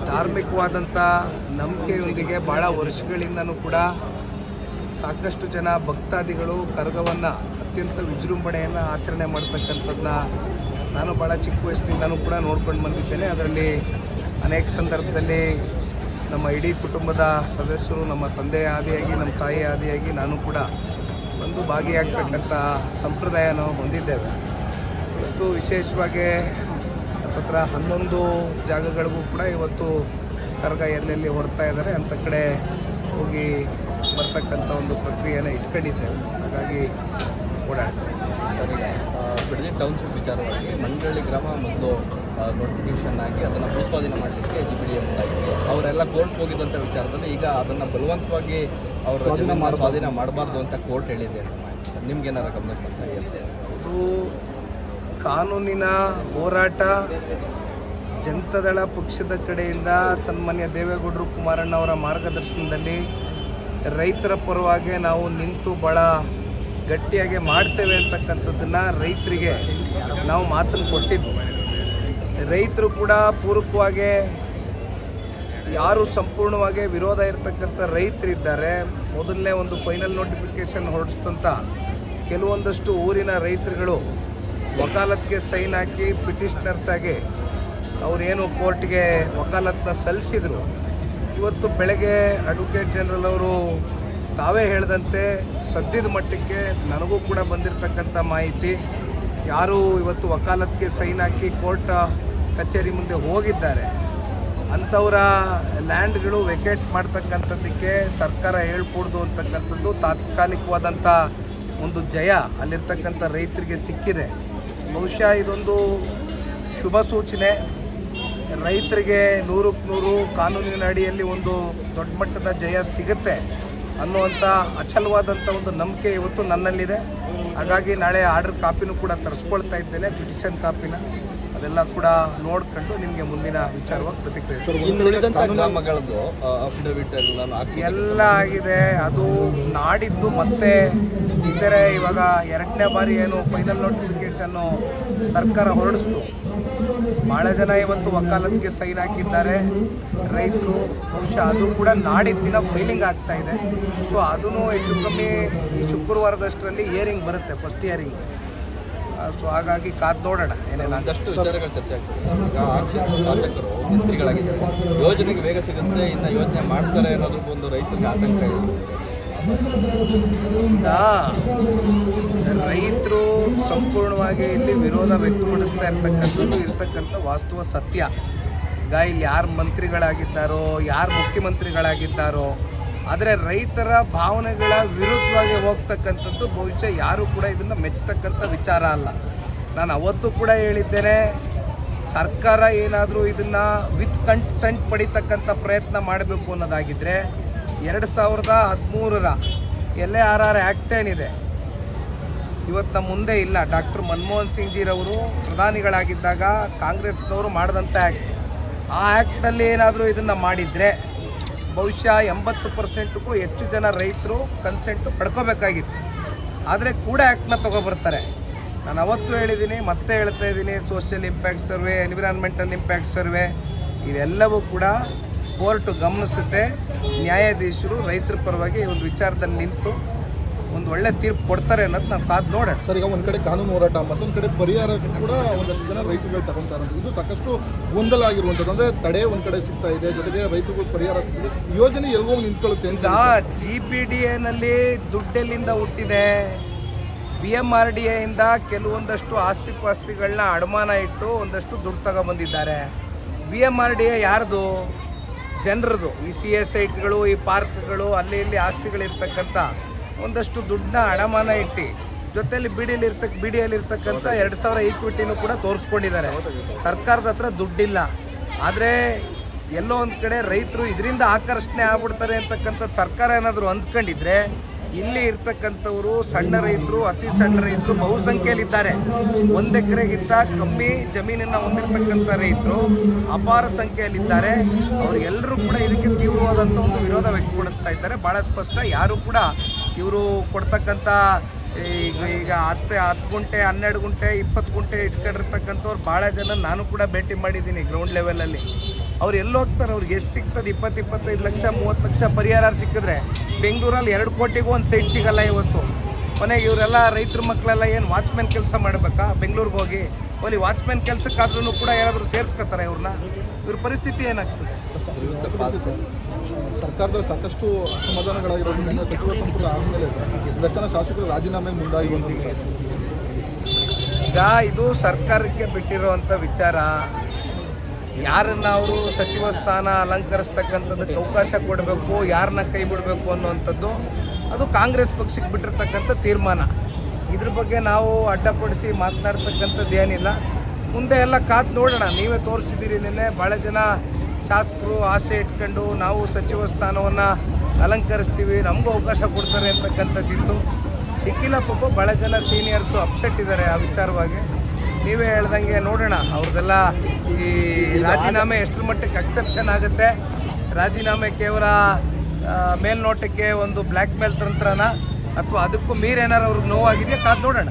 ಧಾರ್ಮಿಕವಾದಂಥ ನಂಬಿಕೆಯೊಂದಿಗೆ ಭಾಳ ವರ್ಷಗಳಿಂದನೂ ಕೂಡ ಸಾಕಷ್ಟು ಜನ ಭಕ್ತಾದಿಗಳು ಕರಗವನ್ನು ಅತ್ಯಂತ ವಿಜೃಂಭಣೆಯನ್ನು ಆಚರಣೆ ಮಾಡ್ತಕ್ಕಂಥದ್ದನ್ನ ನಾನು ಭಾಳ ಚಿಕ್ಕ ವಯಸ್ಸಿನಿಂದನೂ ಕೂಡ ನೋಡ್ಕೊಂಡು ಬಂದಿದ್ದೇನೆ. ಅದರಲ್ಲಿ ಅನೇಕ ಸಂದರ್ಭದಲ್ಲಿ ನಮ್ಮ ಇಡೀ ಕುಟುಂಬದ ಸದಸ್ಯರು, ನಮ್ಮ ತಂದೆಯ ಆದಿಯಾಗಿ, ನಮ್ಮ ತಾಯಿಯ ಆದಿಯಾಗಿ ನಾನು ಕೂಡ ಒಂದು ಭಾಗಿಯಾಗ್ತಕ್ಕಂಥ ಸಂಪ್ರದಾಯ ನಾವು ಹೊಂದಿದ್ದೇವೆ. ಇವತ್ತು ವಿಶೇಷವಾಗಿ ಹತ್ರ 11 ಜಾಗಗಳಿಗೂ ಕೂಡ ಇವತ್ತು ಕರಗ ಎಲ್ಲೆಲ್ಲಿ ಹೊರ್ತಾ ಇದ್ದಾರೆ ಅಂಥ ಕಡೆ ಹೋಗಿ ಬರ್ತಕ್ಕಂಥ ಒಂದು ಪ್ರಕ್ರಿಯೆಯನ್ನು ಇಟ್ಕೊಂಡಿದ್ದೇವೆ. ಹಾಗಾಗಿ ಓಡಾಡ್ತೇವೆ. ಬಿಡದಿ ಟೌನ್ಶಿಪ್ ವಿಚಾರವಾಗಿ ಮಂಡಳಿ ಗ್ರಾಮ ಮೊದಲು ನೋಟಿಫಿಕೇಶನ್ ಆಗಿ ಅದನ್ನು ಭೂಸ್ವಾಧೀನ ಮಾಡಲಿಕ್ಕೆ GPDA ಮುಂದಾಗಿದೆ. ಅವರೆಲ್ಲ ಕೋರ್ಟ್ ಹೋಗಿದ್ದಂಥ ವಿಚಾರದಲ್ಲಿ ಈಗ ಅದನ್ನು ಬಲವಂತವಾಗಿ ಅವರು ಸ್ವಾಧೀನ ಮಾಡಬಾರ್ದು ಅಂತ ಕೋರ್ಟ್ ಹೇಳಿದೆ. ನಿಮ್ಗೇನಾರು ಗಮನ ಬರ್ತಾ ಇದೆ? ಅದು ಕಾನೂನಿನ ಹೋರಾಟ ಜನತಾದಳ ಪಕ್ಷದ ಕಡೆಯಿಂದ ಸನ್ಮಾನ್ಯ ದೇವೇಗೌಡರು ಕುಮಾರಣ್ಣವರ ಮಾರ್ಗದರ್ಶನದಲ್ಲಿ ರೈತರ ಪರವಾಗಿ ನಾವು ನಿಂತು ಭಾಳ ಗಟ್ಟಿಯಾಗಿ ಮಾಡ್ತೇವೆ ಅಂತಕ್ಕಂಥದ್ದನ್ನು ರೈತರಿಗೆ ನಾವು ಮಾತನ್ನು ಕೊಟ್ಟಿದ್ದು. ರೈತರು ಕೂಡ ಪೂರಕವಾಗಿ ಯಾರು ಸಂಪೂರ್ಣವಾಗಿ ವಿರೋಧ ಇರತಕ್ಕಂಥ ರೈತರಿದ್ದಾರೆ. ಮೊದಲನೇ ಒಂದು ಫೈನಲ್ ನೋಟಿಫಿಕೇಷನ್ ಹೊರಡಿಸಿದಂಥ ಕೆಲವೊಂದಷ್ಟು ಊರಿನ ರೈತರುಗಳು ವಕಾಲತ್ಗೆ ಸೈನ್ ಹಾಕಿ ಪಿಟಿಷನರ್ಸ್ ಆಗಿ ಅವರೇನು ಕೋರ್ಟ್ಗೆ ವಕಾಲತ್ನ ಸಲ್ಲಿಸಿದರು. ಇವತ್ತು ಬೆಳಗ್ಗೆ ಅಡ್ವೊಕೇಟ್ ಜನರಲ್ ಅವರು ತಾವೇ ಹೇಳಿದಂತೆ ಸದ್ಯದ ಮಟ್ಟಕ್ಕೆ ನನಗೂ ಕೂಡ ಬಂದಿರತಕ್ಕಂಥ ಮಾಹಿತಿ, ಯಾರು ಇವತ್ತು ವಕಾಲತ್ಗೆ ಸೈನ್ ಹಾಕಿ ಕೋರ್ಟ್ ಕಚೇರಿ ಮುಂದೆ ಹೋಗಿದ್ದಾರೆ ಅಂಥವರ ಲ್ಯಾಂಡ್ಗಳು ವೆಕೇಟ್ ಮಾಡ್ತಕ್ಕಂಥದ್ದಕ್ಕೆ ಸರ್ಕಾರ ಹೇಳ್ಕೊಡ್ದು ಅಂತಕ್ಕಂಥದ್ದು ತಾತ್ಕಾಲಿಕವಾದಂಥ ಒಂದು ಜಯ ಅಲ್ಲಿರ್ತಕ್ಕಂಥ ರೈತರಿಗೆ ಸಿಕ್ಕಿದೆ. ಬಹುಶಃ ಇದೊಂದು ಶುಭ ಸೂಚನೆ. ರೈತರಿಗೆ 100ಕ್ಕೆ 100 ಕಾನೂನಿನ ಅಡಿಯಲ್ಲಿ ಒಂದು ದೊಡ್ಡ ಮಟ್ಟದ ಜಯ ಸಿಗುತ್ತೆ ಅನ್ನುವಂಥ ಅಚಲವಾದಂಥ ಒಂದು ನಂಬಿಕೆ ಇವತ್ತು ನನ್ನಲ್ಲಿದೆ. ಹಾಗಾಗಿ ನಾಳೆ ಆರ್ಡರ್ ಕಾಪಿನೂ ಕೂಡ ತರಿಸ್ಕೊಳ್ತಾ ಇದ್ದೇನೆ, ಪಿಟಿಷನ್ ಕಾಪಿನ. ಅದೆಲ್ಲ ಕೂಡ ನೋಡ್ಕೊಂಡು ನಿಮಗೆ ಮುಂದಿನ ವಿಚಾರವಾಗಿ ಪ್ರತಿಕ್ರಿಯಿಸ್ತೀನಿ. ಎಲ್ಲ ಆಗಿದೆ. ಅದು ನಾಡಿದ್ದು ಮತ್ತೆ ಇತರೆ ಇವಾಗ 2ನೇ ಬಾರಿ ಏನು ಫೈನಲ್ ನೋಟಿಫಿಕೇಷನ್ನು ಸರ್ಕಾರ ಹೊರಡಿಸ್ತು. ಭಾಳ ಜನ ಇವತ್ತು ವಕಾಲತ್ಗೆ ಸೈನ್ ಹಾಕಿದ್ದಾರೆ ರೈತರು. ಬಹುಶಃ ಅದು ಕೂಡ ನಾಡಿದ್ದ ದಿನ ಫೈಲಿಂಗ್ ಆಗ್ತಾ ಇದೆ. ಸೊ ಅದೂ ಹೆಚ್ಚು ಕಮ್ಮಿ ಈ ಶುಕ್ರವಾರದಷ್ಟರಲ್ಲಿ ಹಿಯರಿಂಗ್ ಬರುತ್ತೆ, ಫಸ್ಟ್ ಹಿಯರಿಂಗ್. ಸೊ ಹಾಗಾಗಿ ಕಾದು ನೋಡೋಣ ಏನೇನು ಒಂದಷ್ಟು ವಿಚಾರಗಳು ಚರ್ಚೆ ಆಗ್ತದೆ. ಈಗ ಶಾಸಕರು ಮಂತ್ರಿಗಳಾಗಿದ್ದಾರೆ, ಯೋಜನೆಗೆ ವೇಗ ಸಿಗುತ್ತೆ, ಇನ್ನು ಯೋಜನೆ ಮಾಡ್ತಾರೆ ಅನ್ನೋದ್ರ ಒಂದು ರೈತರಿಗೆ ಆತಂಕ ಇದೆ. ರೈತರು ಸಂಪೂರ್ಣವಾಗಿ ಇಲ್ಲಿ ವಿರೋಧ ವ್ಯಕ್ತಪಡಿಸ್ತಾ ಇರ್ತಕ್ಕಂಥ ವಾಸ್ತವ ಸತ್ಯ. ಈಗ ಇಲ್ಲಿ ಯಾರು ಮಂತ್ರಿಗಳಾಗಿದ್ದಾರೋ, ಯಾರು ಮುಖ್ಯಮಂತ್ರಿಗಳಾಗಿದ್ದಾರೋ, ಆದರೆ ರೈತರ ಭಾವನೆಗಳ ವಿರುದ್ಧವಾಗಿ ಹೋಗ್ತಕ್ಕಂಥದ್ದು ಬಹುಶಃ ಯಾರೂ ಕೂಡ ಇದನ್ನು ಮೆಚ್ಚತಕ್ಕಂಥ ವಿಚಾರ ಅಲ್ಲ. ನಾನು ಅವತ್ತು ಕೂಡ ಹೇಳಿದ್ದೇನೆ, ಸರ್ಕಾರ ಏನಾದರೂ ಇದನ್ನು ವಿತ್ ಕನ್ಸೆಂಟ್ ಪಡಿತಕ್ಕಂಥ ಪ್ರಯತ್ನ ಮಾಡಬೇಕು ಅನ್ನೋದಾಗಿದ್ದರೆ 2013ರ LARR ಆ್ಯಕ್ಟ್ ಏನಿದೆ ಇವತ್ತು ನಮ್ಮ ಮುಂದೆ ಇಲ್ಲ. ಡಾಕ್ಟರ್ ಮನಮೋಹನ್ ಸಿಂಗ್ ಜಿರವರು ಪ್ರಧಾನಿಗಳಾಗಿದ್ದಾಗ ಕಾಂಗ್ರೆಸ್ನವರು ಮಾಡಿದಂಥ ಆ್ಯಕ್ಟ್, ಆ ಆ್ಯಕ್ಟಲ್ಲಿ ಏನಾದರೂ ಇದನ್ನು ಮಾಡಿದರೆ ಬಹುಶಃ 80%ಕ್ಕೂ ಹೆಚ್ಚು ಜನ ರೈತರು ಕನ್ಸೆಂಟು ಪಡ್ಕೋಬೇಕಾಗಿತ್ತು. ಆದರೆ ಕೂಡ ಆ್ಯಕ್ಟ್ನ ತೊಗೊಬರ್ತಾರೆ. ನಾನು ಅವತ್ತು ಹೇಳಿದ್ದೀನಿ, ಮತ್ತೆ ಹೇಳ್ತಾ ಇದ್ದೀನಿ, social impact survey, environmental impact survey ಇವೆಲ್ಲವೂ ಕೂಡ ಕೋರ್ಟು ಗಮನಿಸುತ್ತೆ. ನ್ಯಾಯಾಧೀಶರು ರೈತರ ಪರವಾಗಿ ಒಂದು ವಿಚಾರದಲ್ಲಿ ನಿಂತು ಒಂದು ಒಳ್ಳೆ ತೀರ್ಪು ಕೊಡ್ತಾರೆ ಅನ್ನೋದು ನಾವು ಕಾದು ನೋಡೋಣ. ಸರ್, ಈಗ ಒಂದು ಕಡೆ ಕಾನೂನು ಹೋರಾಟ, ಮತ್ತೊಂದು ಕಡೆ ಪರಿಹಾರ ಕೂಡ ಒಂದಷ್ಟು ಜನ ರೈತರುಗಳು ತಗೊತಾರೆ. ಇದು ಸಾಕಷ್ಟು ಗೊಂದಲ ಆಗಿರುವಂಥದ್ದು. ಅಂದರೆ ತಡೆ ಒಂದು ಕಡೆ ಸಿಗ್ತಾ ಇದೆ, ಜೊತೆಗೆ ರೈತರುಗಳು ಪರಿಹಾರ ಸಿಗ್ತದೆ. ಯೋಜನೆ ಎಲ್ಗೋ ನಿಂತ್ಕೊಳ್ಳುತ್ತೆ ಅಂತ. GPDAನಲ್ಲಿ ದುಡ್ಡೆಲ್ಲಿಂದ ಹುಟ್ಟಿದೆ? BMRDAಯಿಂದ ಕೆಲವೊಂದಷ್ಟು ಆಸ್ತಿ ಪಾಸ್ತಿಗಳನ್ನ ಅಡಮಾನ ಇಟ್ಟು ಒಂದಷ್ಟು ದುಡ್ಡು ತಗೊಬಂದಿದ್ದಾರೆ. BMRDA ಯಾರ್ದು? ಜನರದು. ಈ CS ಸೈಟ್ಗಳು, ಈ ಪಾರ್ಕ್ಗಳು, ಅಲ್ಲಿ ಇಲ್ಲಿ ಆಸ್ತಿಗಳಿರ್ತಕ್ಕಂಥ ಒಂದಷ್ಟು ದುಡ್ಡನ್ನ ಅಡಮಾನ ಇಟ್ಟು ಜೊತೆಯಲ್ಲಿ BDAಲಿರ್ತಕ್ಕಂಥ 2000 ಈಕ್ವಿಟಿನೂ ಕೂಡ ತೋರಿಸ್ಕೊಂಡಿದ್ದಾರೆ. ಸರ್ಕಾರದ ಹತ್ರ ದುಡ್ಡಿಲ್ಲ. ಆದರೆ ಎಲ್ಲೋ ಒಂದು ಕಡೆ ರೈತರು ಇದರಿಂದ ಆಕರ್ಷಣೆ ಆಗ್ಬಿಡ್ತಾರೆ ಅಂತಕ್ಕಂಥದ್ದು ಸರ್ಕಾರ ಏನಾದರೂ ಅಂದ್ಕೊಂಡಿದ್ರೆ, ಇಲ್ಲಿ ಇರ್ತಕ್ಕಂಥವರು ಸಣ್ಣ ರೈತರು, ಅತಿ ಸಣ್ಣ ರೈತರು ಬಹುಸಂಖ್ಯೆಯಲ್ಲಿದ್ದಾರೆ. 1 ಎಕರೆಗಿಂತ ಕಮ್ಮಿ ಜಮೀನನ್ನು ಹೊಂದಿರತಕ್ಕಂಥ ರೈತರು ಅಪಾರ ಸಂಖ್ಯೆಯಲ್ಲಿದ್ದಾರೆ. ಅವರೆಲ್ಲರೂ ಕೂಡ ಇದಕ್ಕೆ ತೀವ್ರವಾದಂಥ ಒಂದು ವಿರೋಧ ವ್ಯಕ್ತಪಡಿಸ್ತಾ ಇದ್ದಾರೆ. ಭಾಳ ಸ್ಪಷ್ಟ. ಯಾರು ಕೂಡ ಇವರು ಕೊಡ್ತಕ್ಕಂಥ ಈಗ 10 ಗುಂಟೆ 12 ಗುಂಟೆ 20 ಗುಂಟೆ ಇಟ್ಕೊಂಡಿರ್ತಕ್ಕಂಥವ್ರು ಭಾಳ ಜನ ನಾನು ಕೂಡ ಭೇಟಿ ಮಾಡಿದ್ದೀನಿ ಗ್ರೌಂಡ್ ಲೆವೆಲಲ್ಲಿ. ಅವ್ರು ಎಲ್ಲಿ ಹೋಗ್ತಾರೆ? ಅವ್ರಿಗೆ ಎಷ್ಟು ಸಿಗ್ತದೆ? 20-25 ಲಕ್ಷ 30 ಲಕ್ಷ ಪರಿಹಾರ ಸಿಕ್ಕಿದ್ರೆ ಬೆಂಗಳೂರಲ್ಲಿ 2 ಕೋಟಿಗೂ ಒಂದು ಸೈಟ್ ಸಿಗಲ್ಲ ಇವತ್ತು. ಕೊನೆಗೆ ಇವರೆಲ್ಲ ರೈತರ ಮಕ್ಕಳೆಲ್ಲ ಏನು ವಾಚ್ಮ್ಯಾನ್ ಕೆಲಸ ಮಾಡಬೇಕಾ ಬೆಂಗಳೂರಿಗೆ ಹೋಗಿ? ಅಲ್ಲಿ ವಾಚ್ಮ್ಯಾನ್ ಕೆಲಸಕ್ಕಾದ್ರೂ ಕೂಡ ಯಾರಾದರೂ ಸೇರಿಸ್ಕೊತಾರೆ ಇವ್ರನ್ನ? ಇವ್ರ ಪರಿಸ್ಥಿತಿ ಏನಾಗ್ತದೆ? ಸರ್ಕಾರದಲ್ಲಿ ಸಾಕಷ್ಟು ಅಸಮಾಧಾನಗಳಾಗಿರೋದ್ರಿಂದ ಸಚಿವ ಸಂಪುಟ ಆದಮೇಲೆ ಒಂದಷ್ಟು ಜನ ಶಾಸಕರು ರಾಜೀನಾಮೆಗೆ ಮುಂದಾಗಿರುವಂಥದ್ದು. ಈಗ ಇದು ಸರ್ಕಾರಕ್ಕೆ ಬಿಟ್ಟಿರುವಂಥ ವಿಚಾರ. ಯಾರನ್ನ ಅವರು ಸಚಿವ ಸ್ಥಾನ ಅಲಂಕರಿಸ್ತಕ್ಕಂಥದ್ದಕ್ಕೆ ಅವಕಾಶ ಕೊಡಬೇಕು, ಯಾರನ್ನ ಕೈ ಬಿಡಬೇಕು ಅನ್ನುವಂಥದ್ದು ಅದು ಕಾಂಗ್ರೆಸ್ ಪಕ್ಷಕ್ಕೆ ಬಿಟ್ಟಿರ್ತಕ್ಕಂಥ ತೀರ್ಮಾನ. ಇದ್ರ ಬಗ್ಗೆ ನಾವು ಅಡ್ಡಪಡಿಸಿ ಮಾತನಾಡ್ತಕ್ಕಂಥದ್ದು ಏನಿಲ್ಲ. ಮುಂದೆ ಎಲ್ಲ ಕಾದು ನೋಡೋಣ. ನೀವೇ ತೋರಿಸಿದ್ದೀರಿ ನಿನ್ನೆ ಭಾಳ ಜನ ಶಾಸಕರು ಆಸೆ ಇಟ್ಕೊಂಡು ನಾವು ಸಚಿವ ಸ್ಥಾನವನ್ನು ಅಲಂಕರಿಸ್ತೀವಿ, ನಮಗೂ ಅವಕಾಶ ಕೊಡ್ತಾರೆ ಅಂತಕ್ಕಂಥದ್ದಿತ್ತು. ಸಿಕ್ಕಿಲ್ಲ ಪಾಪ. ಭಾಳ ಜನ ಸೀನಿಯರ್ಸು ಅಪ್ಸೆಟ್ ಇದ್ದಾರೆ ಆ ವಿಚಾರವಾಗಿ. ನೀವೇ ಹೇಳ್ದಂಗೆ ನೋಡೋಣ ಅವ್ರದ್ದೆಲ್ಲ ಈ ರಾಜೀನಾಮೆ ಎಷ್ಟರ ಮಟ್ಟಕ್ಕೆ ಅಕ್ಸೆಪ್ಷನ್ ಆಗುತ್ತೆ. ರಾಜೀನಾಮೆ ಕೇವಲ ಮೇಲ್ನೋಟಕ್ಕೆ ಒಂದು ಬ್ಲ್ಯಾಕ್ ಮೇಲ್ ತಂತ್ರನ ಅಥವಾ ಅದಕ್ಕೂ ಮೀರೇನಾರು ಅವ್ರಿಗೆ ನೋವಾಗಿದೆಯಾ ಕಾದು ನೋಡೋಣ.